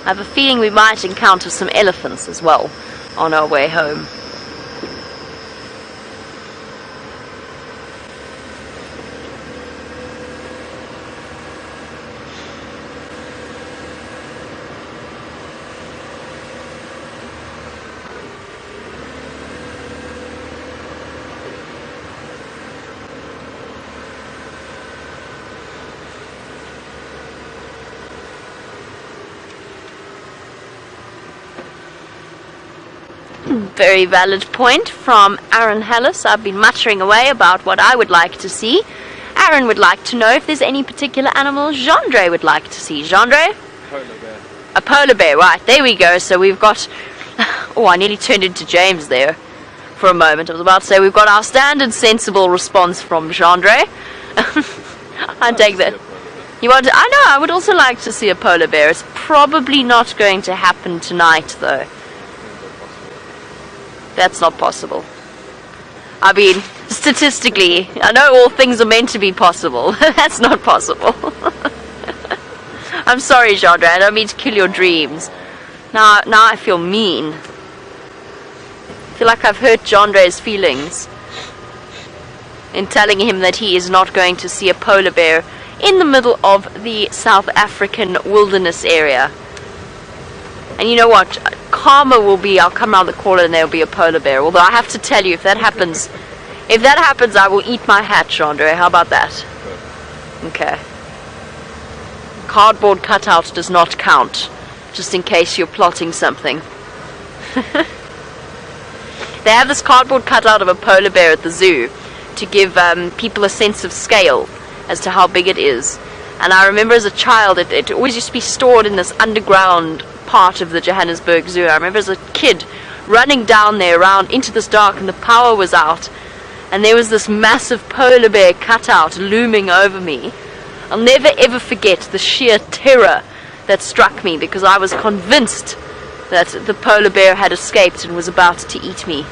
I have a feeling we might encounter some elephants as well on our way home. Very valid point from Aaron Hallis. I've been muttering away about what I would like to see. Aaron would like to know if there's any particular animal Jean-Dre would like to see. Jean-Dre? Polar bear. A polar bear, right. There we go. So we've got... Oh, I nearly turned into James there for a moment. I was about to say we've got our standard sensible response from Jean-Dre. I take that. You want to, I know, I would also like to see a polar bear. It's probably not going to happen tonight, though. That's not possible. I mean, statistically, I know all things are meant to be possible. That's not possible. I'm sorry, Chandra, I don't mean to kill your dreams. Now I feel mean. I feel like I've hurt Chandre's feelings in telling him that he is not going to see a polar bear in the middle of the South African wilderness area. And you know what? Karma will be, I'll come around the corner and there'll be a polar bear. Although I have to tell you, if that happens, I will eat my hat, Chandra. How about that? Okay. Cardboard cutout does not count, just in case you're plotting something. They have this cardboard cutout of a polar bear at the zoo to give people a sense of scale as to how big it is. And I remember as a child, it always used to be stored in this underground part of the Johannesburg Zoo. I remember as a kid running down there around into this dark, and the power was out, and there was this massive polar bear cutout looming over me. I'll never ever forget the sheer terror that struck me, because I was convinced that the polar bear had escaped and was about to eat me.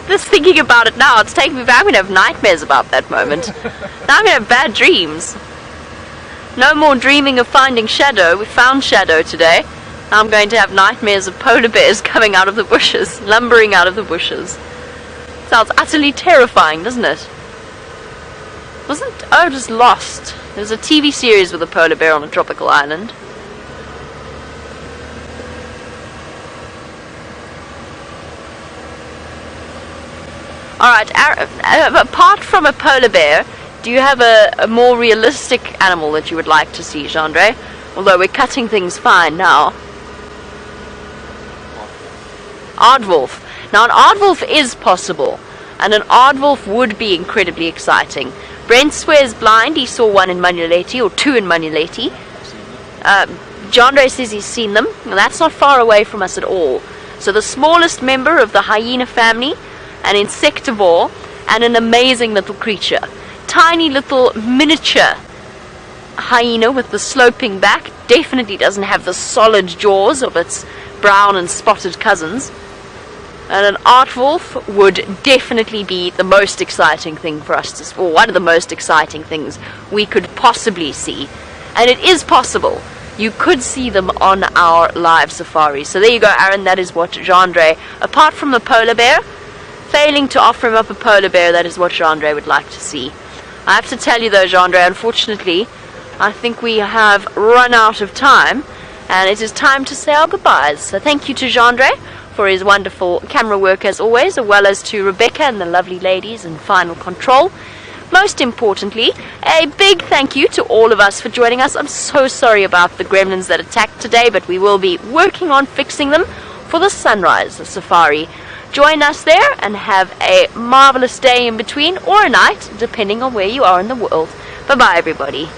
Just thinking about it now, it's taking me back. I'm going to have nightmares about that moment. Now I'm going to have bad dreams. No more dreaming of finding Shadow. We found Shadow today. Now I'm going to have nightmares of polar bears coming out of the bushes, lumbering out of the bushes. Sounds utterly terrifying, doesn't it? Oh, it was Lost. There's a TV series with a polar bear on a tropical island. Alright, apart from a polar bear, do you have a more realistic animal that you would like to see, Chandra? Although we're cutting things fine now. Aardwolf. Now an aardwolf is possible, and an aardwolf would be incredibly exciting. Brent swears blind he saw one in Manuleti, or two in Manuleti. Chandra says he's seen them, and that's not far away from us at all. So the smallest member of the hyena family, an insectivore, and an amazing little creature. Tiny little miniature hyena with the sloping back. Definitely doesn't have the solid jaws of its brown and spotted cousins. And an aardwolf would definitely be the most exciting thing for us to see, or one of the most exciting things we could possibly see. And it is possible. You could see them on our live safari. So there you go, Aaron. That is what Chandra, apart from the polar bear, failing to offer him up a polar bear, that is what Chandra would like to see. I have to tell you though, Chandra, unfortunately, I think we have run out of time, and it is time to say our goodbyes. So thank you to Chandra for his wonderful camera work as always, as well as to Rebecca and the lovely ladies in Final Control. Most importantly, a big thank you to all of us for joining us. I'm so sorry about the gremlins that attacked today, but we will be working on fixing them for the sunrise safari. Join us there and have a marvelous day in between, or a night, depending on where you are in the world. Bye-bye, everybody.